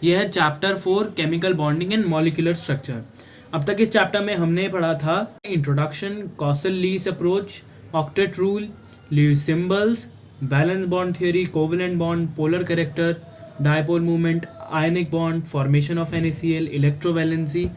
यह है chapter 4 chemical bonding and molecular structure. अब तक इस चैप्टर में हमने पढ़ा था introduction, causal-lease approach, octet rule, Lewis symbols, valence bond theory, covalent bond, polar character, dipole movement, ionic bond, formation of NaCl, electrovalency,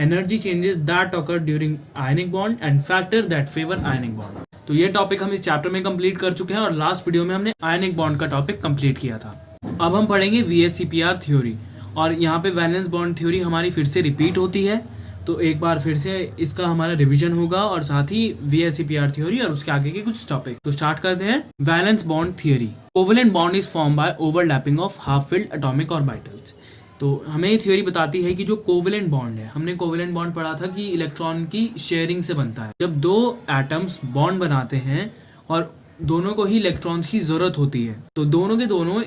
energy changes that occur during ionic bond and factor that favour ionic bond. तो ये topic हम इस chapter में complete कर चुके हैं और last video में हमने आयनिक बॉन्ड का टॉपिक कंप्लीट किया था। अब हम पढ़ेंगे VSEPR थ्योरी और यहाँ पे वैलेंस बॉन्ड थ्योरी हमारी फिर से रिपीट होती है, तो एक बार फिर से इसका हमारा रिवीजन होगा और साथ ही VSEPR थ्योरी और उसके आगे के कुछ टॉपिक। तो स्टार्ट करते हैं। Valence bond theory. Covalent bond is form by overlapping of half filled atomic orbitals. तो हमें ये थ्योरी बताती है कि जो कोवेलेंट बॉन्ड है, हमने कोवेलेंट बॉन्ड पढ़ा था कि इलेक्ट्रॉन की शेयरिंग से बनता है। जब दो एटम्स बॉन्ड बनाते हैं और दोनों को ही इलेक्ट्रॉन्स की जरूरत होती है, तो दोनों के दोनों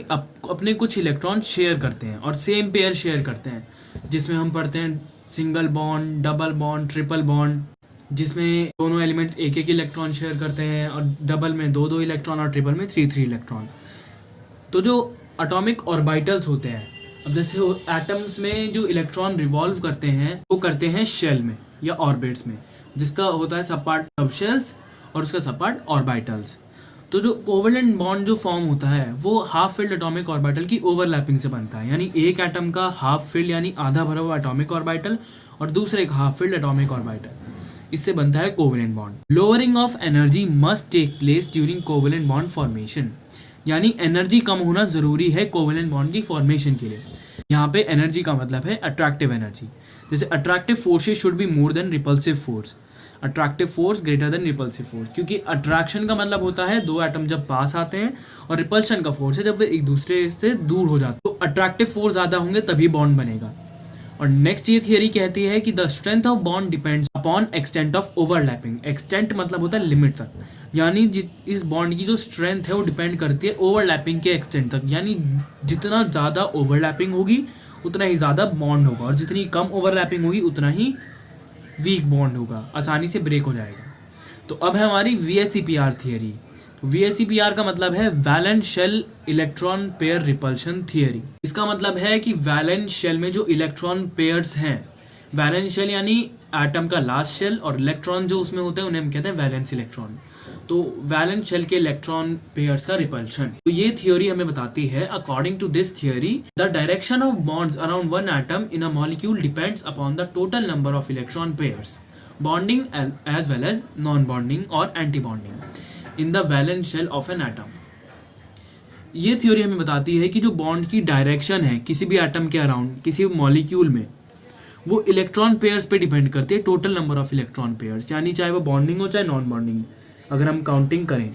अपने कुछ इलेक्ट्रॉन शेयर करते हैं और सेम पेयर शेयर करते हैं, जिसमें हम पढ़ते हैं single bond, double bond, triple bond, जिसमें दोनों एलिमेंट्स एक एक इलेक्ट्रॉन शेयर करते हैं और डबल में दो दो इलेक्ट्रॉन और ट्रिपल में थ्री थ्री इलेक्ट्रॉन। तो जो एटॉमिक ऑर्बिटल्स होते हैं, अब जैसे एटम्स में जो इलेक्ट्रॉन रिवॉल्व करते हैं वो करते हैं शेल में या ऑर्बिट्स में, जिसका होता है सब पार्ट सबशेल्स और उसका सब पार्ट ऑर्बिटल्स। तो जो कोवेलेंट बॉन्ड जो फॉर्म होता है वो हाफ फिल्ड एटॉमिक ऑर्बिटल की ओवरलैपिंग से बनता है, यानी एक एटम का हाफ फिल्ड यानी आधा भरा हुआ एटॉमिक ऑर्बिटल और दूसरे का हाफ फिल्ड एटॉमिक ऑर्बिटल, इससे बनता है covalent bond. Lowering of energy must take place during covalent bond formation, यानी एनर्जी कम होना जरूरी है कोवेलेंट बॉन्ड की फॉर्मेशन के लिए। यहाँ पे एनर्जी का मतलब है अट्रैक्टिव एनर्जी। जैसे attractive forces should be more than repulsive force, attractive force greater than repulsive force, क्योंकि अट्रैक्शन का मतलब होता है दो एटम जब पास आते हैं और रिपल्शन का फोर्स है जब वे एक दूसरे से दूर हो जाते हैं। तो अट्रैक्टिव फोर्स ज्यादा होंगे तभी बॉन्ड बनेगा। और नेक्स्ट ये थियरी कहती है कि the strength of bond depends upon extent of overlapping. Extent मतलब होता है लिमिट तक, यानी इस बॉन्ड की जो स्ट्रेंथ है वो डिपेंड करती है ओवरलैपिंग के एक्सटेंट तक, यानी जितना ज़्यादा ओवरलैपिंग होगी उतना ही ज़्यादा बॉन्ड होगा और जितनी कम ओवरलैपिंग होगी उतना ही वीक बॉन्ड होगा, आसानी से ब्रेक हो जाएगा। तो अब है हमारी VSEPR थियरी। VSEPR का मतलब है valent shell electron pair repulsion theory. इसका मतलब है कि वैलेंट शेल में जो इलेक्ट्रॉन पेयर्स हैं, वैलेंट शेल यानी एटम का लास्ट शेल और इलेक्ट्रॉन जो उसमें होते हैं उन्हें हम कहते हैं वैलेंस इलेक्ट्रॉन। तो वैलेंट शेल के इलेक्ट्रॉन पेयर्स का रिपल्शन, तो ये थियोरी हमें बताती है according to this theory the direction of bonds around one atom in a molecule depends upon the total number of electron pairs, bonding as well as non bonding और anti bonding in the valence shell of an atom. ये theory हमें बताती है कि जो bond की direction है किसी भी एटम के अराउंड किसी मॉलिक्यूल में, वो इलेक्ट्रॉन पेयर्स पे डिपेंड करती है, total number of electron pairs, यानी चाहे वो बॉन्डिंग हो चाहे नॉन बॉन्डिंग, अगर हम काउंटिंग करें।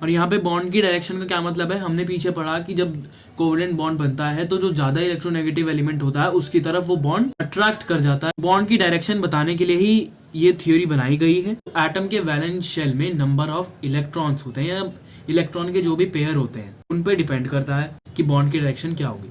और यहाँ पे बॉन्ड की डायरेक्शन का क्या मतलब है, हमने पीछे पढ़ा कि जब कोवेलेंट बॉन्ड बनता है तो जो ज्यादा इलेक्ट्रोनेगेटिव एलिमेंट होता है उसकी तरफ वो बॉन्ड अट्रैक्ट कर जाता है। बॉन्ड की डायरेक्शन बताने के लिए ही ये थ्योरी बनाई गई है। एटम के वैलेंस शेल में नंबर ऑफ इलेक्ट्रॉन्स होते हैं या इलेक्ट्रॉन के जो भी पेयर होते हैं उन पे डिपेंड करता है कि बॉन्ड की डायरेक्शन क्या होगी।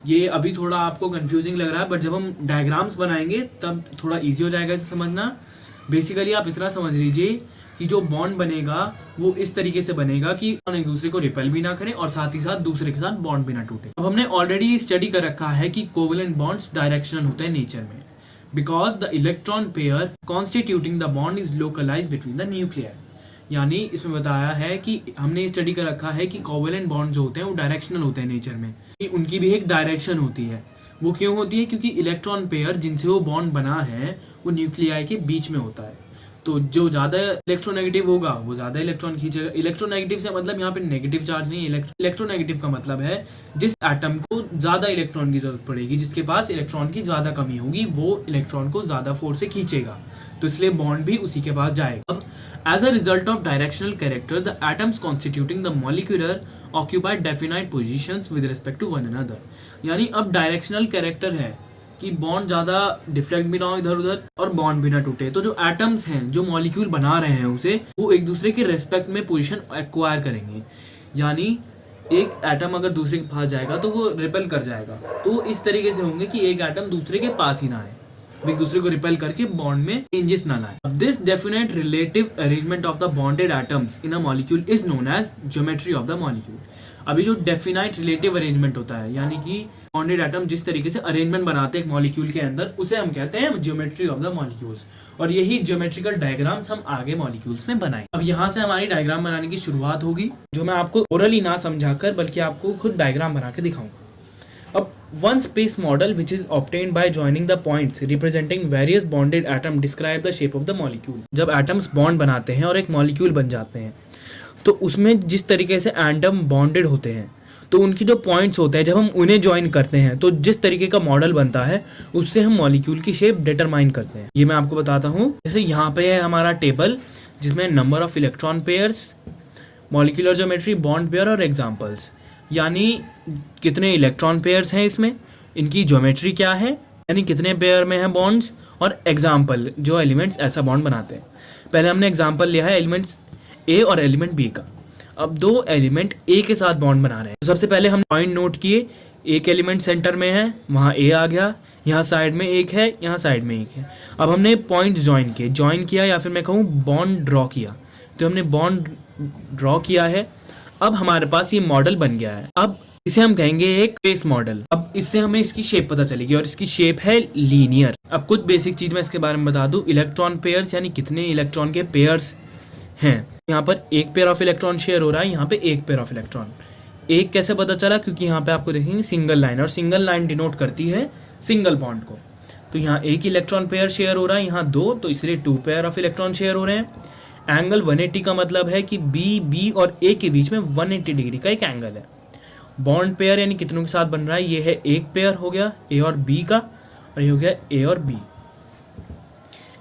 ये अभी थोड़ा आपको कंफ्यूजिंग लग रहा है, बट जब हम डायग्राम्स बनाएंगे तब थोड़ा इजी हो जाएगा इसे समझना। बेसिकली आप इतना समझ लीजिए कि जो बॉन्ड बनेगा वो इस तरीके से बनेगा कि एक दूसरे को रिपेल भी ना करें और साथ ही साथ दूसरे के साथ बॉन्ड भी ना टूटे। अब हमने ऑलरेडी स्टडी कर रखा है कि कोवेलेंट बॉन्ड्स डायरेक्शनल होते हैं नेचर में, because the electron pair constituting the bond is localise between the nuclear. यानी इसमें बताया है कि हमने स्टडी कर रखा है कि कोवेलेंट बॉन्ड जो होते हैं वो डायरेक्शनल होते हैं नेचर में, उनकी भी एक डायरेक्शन होती है। वो क्यों होती है, क्योंकि इलेक्ट्रॉन पेयर जिनसे वो बॉन्ड बना है वो न्यूक्लियाई के बीच में होता है। तो जो ज्यादा इलेक्ट्रोनेगेटिव होगा वो ज्यादा इलेक्ट्रॉन खींचेगा। इलेक्ट्रोनेगेटिव से मतलब यहाँ पे नेगेटिव चार्ज नहीं, इलेक्ट्रोनेगेटिव का मतलब है जिस एटम को ज्यादा इलेक्ट्रॉन की जरूरत पड़ेगी, जिसके पास इलेक्ट्रॉन की ज्यादा कमी होगी, वो इलेक्ट्रॉन को ज्यादा फोर्स से खींचेगा, तो इसलिए बॉन्ड भी उसी के पास जाएगा। अब as a result of directional character the atoms constituting the molecular occupied definite positions with respect to one another. यानी अब डायरेक्शनल कैरेक्टर है कि बॉन्ड ज्यादा डिफ्लेक्ट भी ना हो इधर उधर और बॉन्ड भी ना टूटे, तो जो एटम्स हैं जो मॉलिक्यूल बना रहे हैं उसे, वो एक दूसरे के रेस्पेक्ट में पोजीशन एक्वायर करेंगे। यानी एक एटम अगर दूसरे के पास जाएगा तो वो रिपेल कर जाएगा, तो इस तरीके से होंगे कि एक एटम दूसरे के पास ही ना आए, एक दूसरे को रिपेल करके बॉन्ड में चेंजेस ना लाए। अब this definite relative arrangement of the bonded atoms in a molecule is known as geometry of the molecule. अभी जो डेफिनाइट रिलेटिव अरेंजमेंट होता है, यानी कि बॉन्डेड एटम जिस तरीके से अरेंजमेंट बनाते हैं एक मॉलिक्यूल के अंदर, उसे हम कहते हैं ज्योमेट्री ऑफ द मॉलिक्यूल्स। और यही ज्योमेट्रिकल डायग्राम्स हम आगे मॉलिक्यूल्स में बनाएं। अब यहाँ से हमारी डायग्राम बनाने की शुरुआत होगी, जो मैं आपको ओरली ना समझाकर बल्कि आपको खुद डायग्राम बना के दिखाऊंगा। अब one space model which is obtained by joining the points representing various bonded atom describe the shape of the molecule। जब atoms bond बनाते हैं और एक molecule बन जाते हैं, तो उसमें जिस तरीके से एटम बॉन्डेड होते हैं, तो उनकी जो पॉइंट्स होते हैं जब हम उन्हें ज्वाइन करते हैं तो जिस तरीके का मॉडल बनता है उससे हम मॉलिक्यूल की शेप डिटरमाइन करते हैं। ये मैं आपको बताता हूँ। जैसे यहाँ पे है हमारा टेबल जिसमें number of electron pairs, molecular geometry, bond pair और एग्जाम्पल्स, यानी कितने इलेक्ट्रॉन पेयर्स हैं इसमें, इनकी ज्योमेट्री क्या है, यानी कितने पेयर में है बॉन्ड्स, और एग्जाम्पल जो एलिमेंट्स ऐसा बॉन्ड बनाते हैं। पहले हमने एग्जाम्पल लिया है एलिमेंट्स ए और एलिमेंट बी का। अब दो एलिमेंट ए के साथ बॉन्ड बना रहे हैं, तो सबसे पहले हम पॉइंट नोट किए, एक एलिमेंट सेंटर में है, वहाँ ए आ गया, यहाँ साइड में एक है, यहाँ साइड में एक है। अब हमने पॉइंट ज्वाइन किया या फिर मैं कहूँ बॉन्ड ड्रॉ किया, तो हमने बॉन्ड ड्रॉ किया है। अब हमारे पास ये मॉडल बन गया है। अब इसे हम कहेंगे एक स्पेस मॉडल। अब इससे हमें इसकी शेप पता चलेगी और इसकी शेप है लीनियर। अब कुछ बेसिक चीज मैं इसके बारे में बता दूं। इलेक्ट्रॉन पेयर्स यानी कितने इलेक्ट्रॉन के पेयर्स हैं। यहाँ पर एक पेयर ऑफ इलेक्ट्रॉन शेयर हो रहा है, यहाँ पे एक पेयर ऑफ इलेक्ट्रॉन। एक कैसे पता चला, क्योंकि यहाँ पे आपको देखेंगे सिंगल लाइन, और सिंगल लाइन डिनोट करती है सिंगल बॉन्ड को। तो यहाँ एक इलेक्ट्रॉन पेयर शेयर हो रहा है, यहाँ दो, तो इसलिए 2 पेयर ऑफ इलेक्ट्रॉन शेयर हो रहे हैं। एंगल 180 का मतलब है कि बी और ए के बीच में 180 डिग्री का एक एंगल है। बॉन्ड पेयर यानी कितनों के साथ बन रहा है, ये है एक पेयर हो गया ए और बी का, और ये हो गया ए और बी।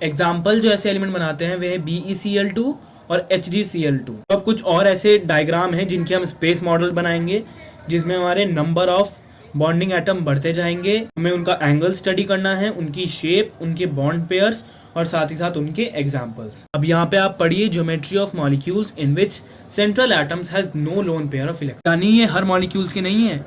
एग्जाम्पल जो ऐसे एलिमेंट बनाते हैं वे है BeCl2 और HgCl2। अब कुछ और ऐसे डायग्राम हैं जिनके हम स्पेस मॉडल बनाएंगे, जिसमें हमारे नंबर ऑफ बॉन्डिंग एटम बढ़ते जाएंगे। हमें उनका एंगल स्टडी करना है, उनकी शेप, उनके बॉन्ड पेयर्स और साथ ही साथ उनके एग्जाम्पल्स। अब यहाँ पे आप पढ़िए geometry of molecules in which central atoms has no lone pair of electron. यानी ये हर मॉलिक्यूल्स के नहीं है,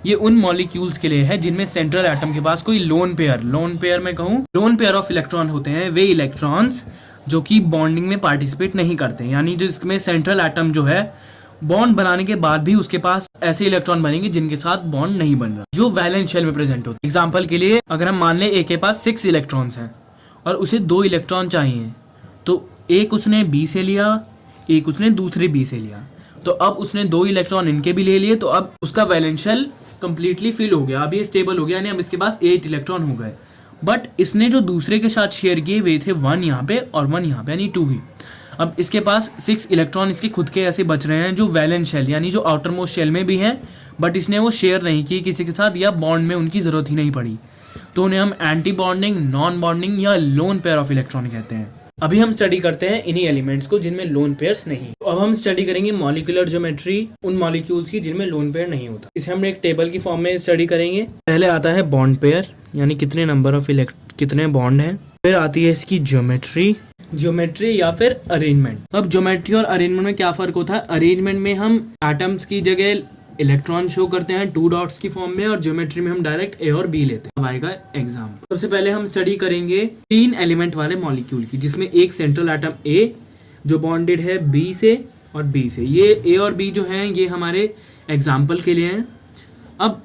ये उन मॉलिक्यूल्स के लिए है जिनमें सेंट्रल एटम के पास कोई लोन पेयर में कहूँ लोन पेयर ऑफ इलेक्ट्रॉन होते हैं। वे इलेक्ट्रॉन्स जो कि बॉन्डिंग में पार्टिसिपेट नहीं करते, यानी जिसमें सेंट्रल एटम जो है बॉन्ड बनाने के बाद भी उसके पास ऐसे इलेक्ट्रॉन बनेंगे जिनके साथ बॉन्ड नहीं बन रहा, जो वैलेंस शेल में प्रेजेंट होते हैं। एग्जाम्पल के लिए अगर हम मान लें ए के पास 6 इलेक्ट्रॉन्स हैं और उसे 2 इलेक्ट्रॉन चाहिए, तो एक उसने बी से लिया, एक उसने दूसरे बी से लिया, तो अब उसने 2 इलेक्ट्रॉन इनके भी ले लिए, तो अब उसका वैलेंस शेल कंप्लीटली फिल हो गया, अब ये स्टेबल हो गया, यानी अब इसके पास 8 इलेक्ट्रॉन हो गए। बट इसने जो दूसरे के साथ शेयर किए वे थे 1 यहाँ पे और 1 यहाँ पे, यानी 2 ही। अब इसके पास 6 इलेक्ट्रॉन इसके खुद के ऐसे बच रहे हैं जो वैलेंस शेल यानी जो आउटर मोस्ट शेल में भी हैं, बट इसने वो शेयर नहीं की किसी के साथ, या बॉन्ड में उनकी जरूरत ही नहीं पड़ी, तो उन्हें हम एंटी बॉन्डिंग, नॉन बॉन्डिंग या लोन पेयर ऑफ इलेक्ट्रॉन कहते हैं। अभी हम स्टडी करते हैं इन्हीं एलिमेंट्स को जिनमें लोन पेयर्स नहीं। तो अब हम स्टडी करेंगे मॉलिक्यूलर ज्योमेट्री उन मॉलिक्यूल्स की जिनमें लोन पेयर नहीं होता। इसे हम एक टेबल की फॉर्म में स्टडी करेंगे। पहले आता है बॉन्ड पेयर, यानी कितने नंबर ऑफ कितने बॉन्ड हैं। फिर आती है इसकी ज्योमेट्री या फिर अरेंजमेंट। अब ज्योमेट्री और अरेंजमेंट में क्या फर्क होता है। अरेंजमेंट में हम एटम्स की जगह इलेक्ट्रॉन शो करते हैं 2 डॉट्स की फॉर्म में, और ज्योमेट्री में हम डायरेक्ट ए और बी लेते हैं। अब आएगा एग्जाम्पल। सबसे पहले हम स्टडी करेंगे 3 एलिमेंट वाले मॉलिक्यूल की, जिसमें एक सेंट्रल एटम ए जो बॉन्डेड है बी से और बी से। ये ए और बी जो हैं ये हमारे एग्जाम्पल के लिए हैं। अब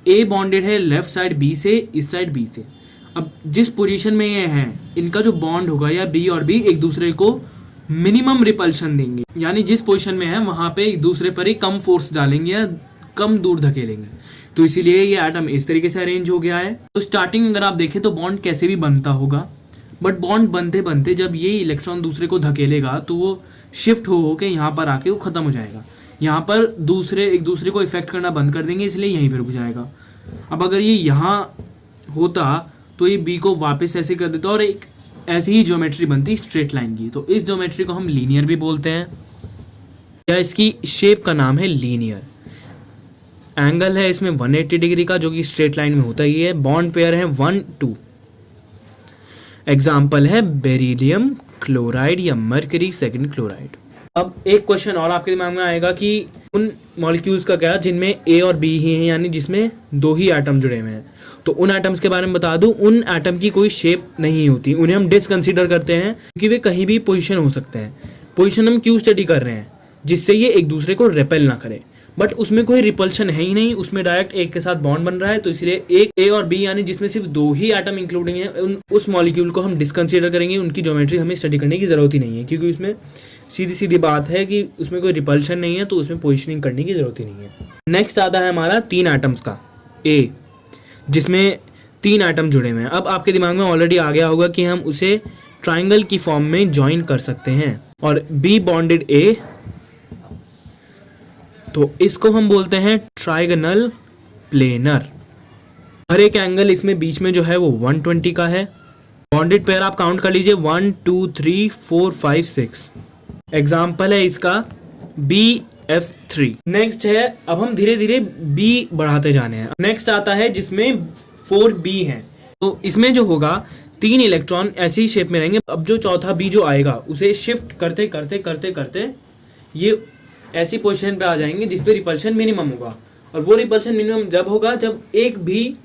ए बॉन्डेड है लेफ्ट साइड बी से, इस साइड बी से। अब जिस पोजीशन में ये हैं इनका जो बॉन्ड होगा, या बी और बी एक दूसरे को मिनिमम रिपल्शन देंगे, यानी जिस पोजीशन में है वहां पे एक दूसरे पर ही कम फोर्स डालेंगे या कम दूर धकेलेंगे, तो इसीलिए ये एटम इस तरीके से अरेंज हो गया है। तो स्टार्टिंग अगर आप देखें तो बॉन्ड कैसे भी बनता होगा, बट बॉन्ड बनते बनते जब ये इलेक्ट्रॉन दूसरे को धकेलेगा तो वो शिफ्ट हो के यहाँ पर आके वो ख़त्म हो जाएगा। यहाँ पर एक दूसरे को इफेक्ट करना बंद कर देंगे, इसलिए यहीं पर रुक जाएगा। अब अगर ये यहाँ होता तो ये बी को वापस ऐसे कर देता और एक ऐसी ही ज्योमेट्री बनती स्ट्रेट लाइन की। तो इस ज्योमेट्री को हम लीनियर भी बोलते हैं, या इसकी शेप का नाम है लीनियर। एंगल है इसमें 180 डिग्री का, जो कि स्ट्रेट लाइन में होता ही है। बॉन्ड पेयर है 1 2। एग्जाम्पल है बेरिलियम क्लोराइड या मरकरी सेकंड क्लोराइड। अब एक क्वेश्चन और आपके दिमाग में आएगा कि उन मॉलिक्यूल्स का क्या जिनमें ए और बी ही हैं, यानी जिसमें दो ही एटम जुड़े हुए हैं। तो उन एटम्स के बारे में बता दूं, उन एटम की कोई शेप नहीं होती, उन्हें हम डिसकंसीडर करते हैं क्योंकि वे कहीं भी पोजीशन हो सकते हैं। पोजीशन हम क्यों स्टडी कर रहे हैं? जिससे ये एक दूसरे को रिपेल ना करे, बट उसमें कोई रिपल्शन है ही नहीं, उसमें डायरेक्ट एक के साथ बॉन्ड बन रहा है। तो इसलिए एक ए और बी यानी जिसमें सिर्फ दो ही एटम इंक्लूडिंग है, उस मॉलिक्यूल को हम डिसकंसीडर करेंगे। उनकी ज्योमेट्री हमें स्टडी करने की जरूरत ही नहीं है, क्योंकि उसमें सीधी सीधी बात है कि उसमें कोई रिपल्शन नहीं है, तो उसमें पोजिशनिंग करने की जरूरत ही नहीं है। नेक्स्ट आता है हमारा 3 एटम्स का ए, जिसमें 3 एटम जुड़े हुए हैं। अब आपके दिमाग में ऑलरेडी आ गया होगा कि हम उसे ट्राइंगल की फॉर्म में ज्वाइन कर सकते हैं। और बी बॉन्डेड ए, तो इसको हम बोलते हैं ट्राइगोनल प्लेनर। हर एक एंगल इसमें बीच में जो है वो 120 का है। बॉन्डेड पेयर आप काउंट कर लीजिए 1 2 3 4 5 6। एग्जाम्पल है इसका BF3। नेक्स्ट है, अब हम धीरे धीरे बी बढ़ाते जाने हैं। नेक्स्ट आता है जिसमें 4B है। तो इसमें जो होगा 3 इलेक्ट्रॉन ऐसी शेप में रहेंगे। अब जो चौथा बी जो आएगा उसे शिफ्ट करते करते करते करते ये ऐसी पोजीशन पे आ जाएंगे जिसपे रिपल्शन मिनिमम होगा। और वो रिपल्शन मिनिमम जब होगा जब एक भी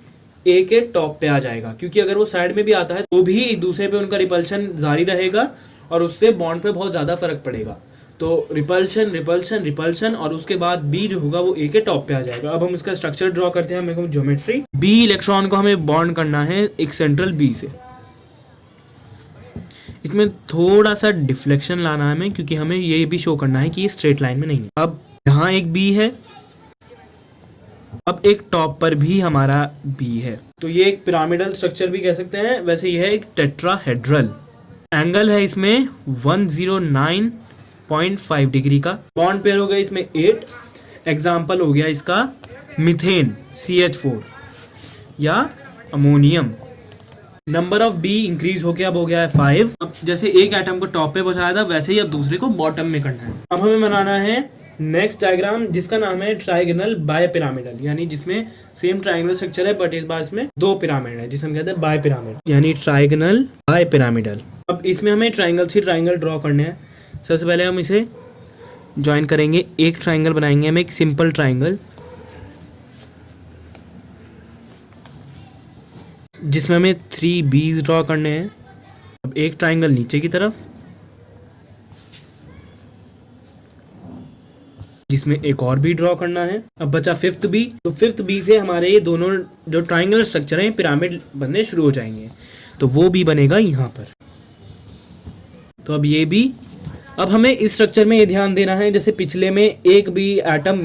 ए के टॉप पे आ जाएगा, क्योंकि अगर वो साइड में भी आता है तो भी एक दूसरे पे उनका रिपल्शन जारी रहेगा और उससे बॉन्ड पे बहुत ज्यादा फर्क पड़ेगा। तो रिपल्शन रिपल्शन रिपल्शन, और उसके बाद बी जो होगा वो ए के टॉप पे आ जाएगा। अब हम इसका स्ट्रक्चर ड्रॉ करते हैं, हमें ज्योमेट्री। बी इलेक्ट्रॉन को हमें बॉन्ड करना है एक सेंट्रल बी से। इसमें थोड़ा सा डिफ्लेक्शन लाना है हमें, क्योंकि हमें ये भी शो करना है कि ये स्ट्रेट लाइन में नहीं है। अब यहाँ एक बी है, अब एक टॉप पर भी हमारा बी है। तो ये एक पिरामिडल स्ट्रक्चर भी कह सकते हैं। वैसे यह है एक टेट्राहेड्रल। एंगल है इसमें 109.5 डिग्री का। बॉन्ड पेयर हो गया इसमें 8। एग्जाम्पल हो गया इसका मीथेन CH4 या ammonium. Number of be increase होके अब हो गया है 5। अब जैसे एक एटम को टॉप पे पहुंचाया था, वैसे ही अब दूसरे को बॉटम में करना है। अब हमें बनाना है नेक्स्ट डायग्राम, जिसका नाम है ट्राइगोनल बायपिरामिडल, यानी जिसमें सेम ट्राइंगल स्ट्रक्चर है बट इस बार इसमें 2 पिरामिड है, जिसे हम कहते हैं बायपिरामिड, यानी ट्राइगोनल बायपिरामिडल। अब इसमें हमें ट्राइंगल से ट्राइंगल ड्रॉ करने हैं। सबसे पहले हम इसे ज्वाइन करेंगे, एक ट्राइंगल बनाएंगे हम, एक सिंपल ट्राइंगल, जिसमें हमें 3 बीज ड्रॉ करने हैं। अब एक ट्राइंगल नीचे की तरफ, जिसमें एक और बी ड्रॉ करना है। अब बचा 5th बी। तो 5th बी से हमारे ये दोनों जो ट्राइंगल स्ट्रक्चर हैं पिरामिड बनने शुरू हो जाएंगे। तो वो बी बनेगा यहाँ पर। तो अब ये बी। अब हमें इस स्ट्रक्चर में ये ध्यान देना है, जैसे पिछले में एक भी एटम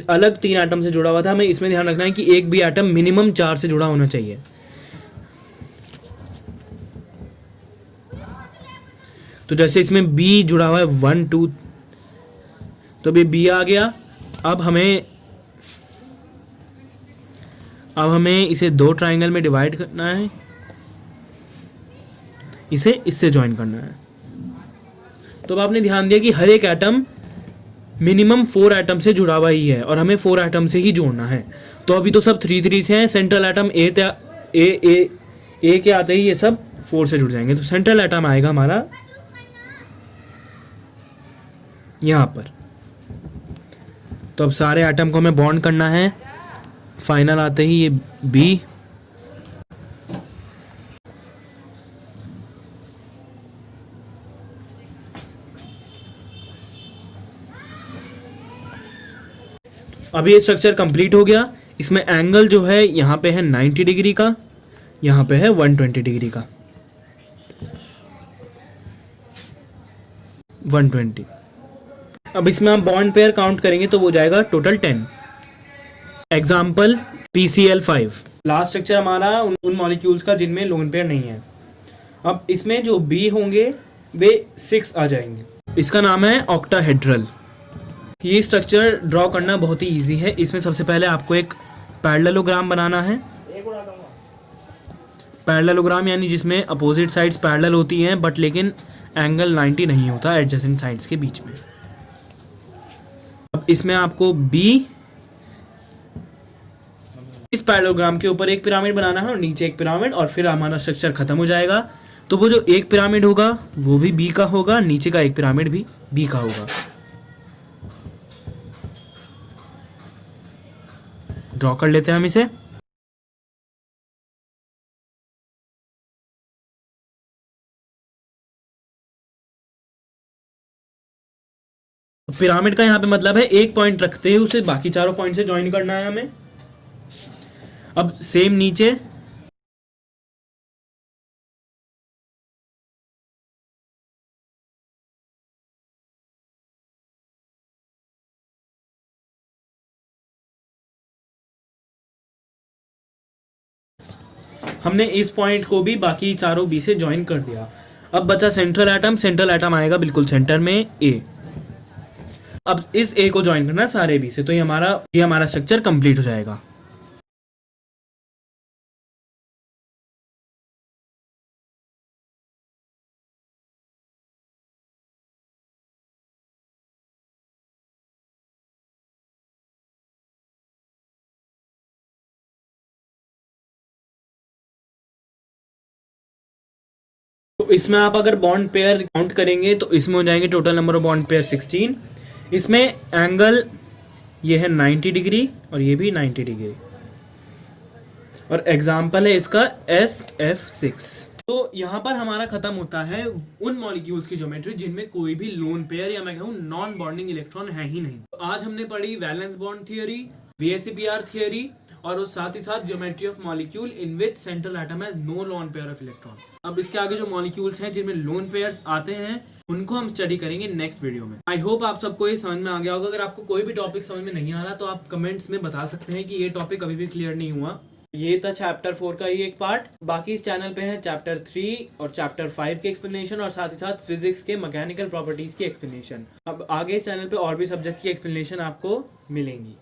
अलग 3 एटम से जुड़ा हुआ था, हमें इसमें ध्यान रखना है कि एक भी एटम मिनिमम 4 से जुड़ा होना चाहिए। तो जैसे इसमें बी जुड़ा हुआ है 1 2, तो अभी बी आ गया। अब हमें इसे 2 ट्राइंगल में डिवाइड करना है, इसे इससे ज्वाइन करना है। तो अब आपने ध्यान दिया कि हर एक एटम मिनिमम 4 एटम से जुड़ा हुआ ही है और हमें 4 एटम से ही जोड़ना है। तो अभी तो सब 3 3 से हैं। सेंट्रल एटम ए के आते ही ये सब 4 से जुड़ जाएंगे। तो सेंट्रल एटम आएगा हमारा यहाँ पर। तो अब सारे एटम को हमें बॉन्ड करना है। फाइनल आते ही ये बी। अब ये स्ट्रक्चर कंप्लीट हो गया। इसमें एंगल जो है यहाँ पे है 90 डिग्री का, यहाँ पे है 120 डिग्री का। 120। अब इसमें हम बॉन्ड पेयर काउंट करेंगे तो वो जाएगा total 10। Example PCl5। Last structure हमारा उन मॉलिक्यूल्स का जिनमें लोन पेयर नहीं है। अब इसमें जो बी होंगे वे 6 आ जाएंगे। इसका नाम है ऑक्टाहेड्रल। ये स्ट्रक्चर ड्रॉ करना बहुत ही इजी है। इसमें सबसे पहले आपको एक पैरेललोग्राम बनाना है। पैरेललोग्राम यानी जिसमें अपोजिट साइड्स पैरेलल होती हैं बट लेकिन एंगल 90 नहीं होता एडजेसेंट साइड्स के बीच में। अब इसमें आपको बी, इस पैरेललोग्राम के ऊपर एक पिरामिड बनाना है और नीचे एक पिरामिड, और फिर हमारा स्ट्रक्चर खत्म हो जाएगा। तो वो जो एक पिरामिड होगा वो भी बी का होगा, नीचे का एक पिरामिड भी बी का होगा। ड्रॉ कर लेते हैं हम इसे। पिरामिड का यहाँ पे मतलब है एक पॉइंट रखते हैं उसे बाकी चारों पॉइंट से ज्वाइन करना है हमें। अब सेम नीचे हमने इस पॉइंट को भी बाकी चारों बी से ज्वाइन कर दिया। अब बचा सेंट्रल एटम। सेंट्रल एटम आएगा बिल्कुल सेंटर में ए। अब इस ए को ज्वाइन करना है सारे बी से, तो ये हमारा स्ट्रक्चर कंप्लीट हो जाएगा। तो इसमें आप अगर बॉन्ड पेयर काउंट करेंगे तो इसमें हो जाएंगे total number of bond pair 16। इसमें एंगल ये है 90 डिग्री और ये भी 90 डिग्री, और एग्जाम्पल है इसका SF6। तो यहाँ पर हमारा खत्म होता है उन मॉलिक्यूल्स की ज्योमेट्री जिनमें कोई भी लोन पेयर या मैं कहूँ नॉन बॉन्डिंग इलेक्ट्रॉन है ही नहीं। तो आज हमने पढ़ी valence bond theory, VSEPR theory, और साथ ही साथ geometry of molecule in which central atom has no lone pair of electron. अब इसके आगे जो मॉलिक्यूल्स हैं जिनमें लोन पेयर्स आते हैं उनको हम स्टडी करेंगे नेक्स्ट वीडियो में। आई होप आप सबको ये समझ में आ गया होगा। अगर आपको कोई भी टॉपिक समझ में नहीं आ रहा तो आप कमेंट्स में बता सकते हैं कि ये टॉपिक अभी भी क्लियर नहीं हुआ। ये था चैप्टर 4 का ही एक पार्ट। बाकी इस चैनल पे है चैप्टर 3 और चैप्टर 5 के एक्सप्लेनेशन, और साथ ही साथ फिजिक्स के मैकेनिकल प्रॉपर्टीज की एक्सप्लेनेशन। अब आगे इस चैनल पे और भी सब्जेक्ट की एक्सप्लेनेशन आपको मिलेंगी।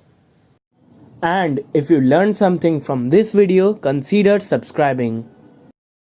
And if you learned something from this video, consider subscribing.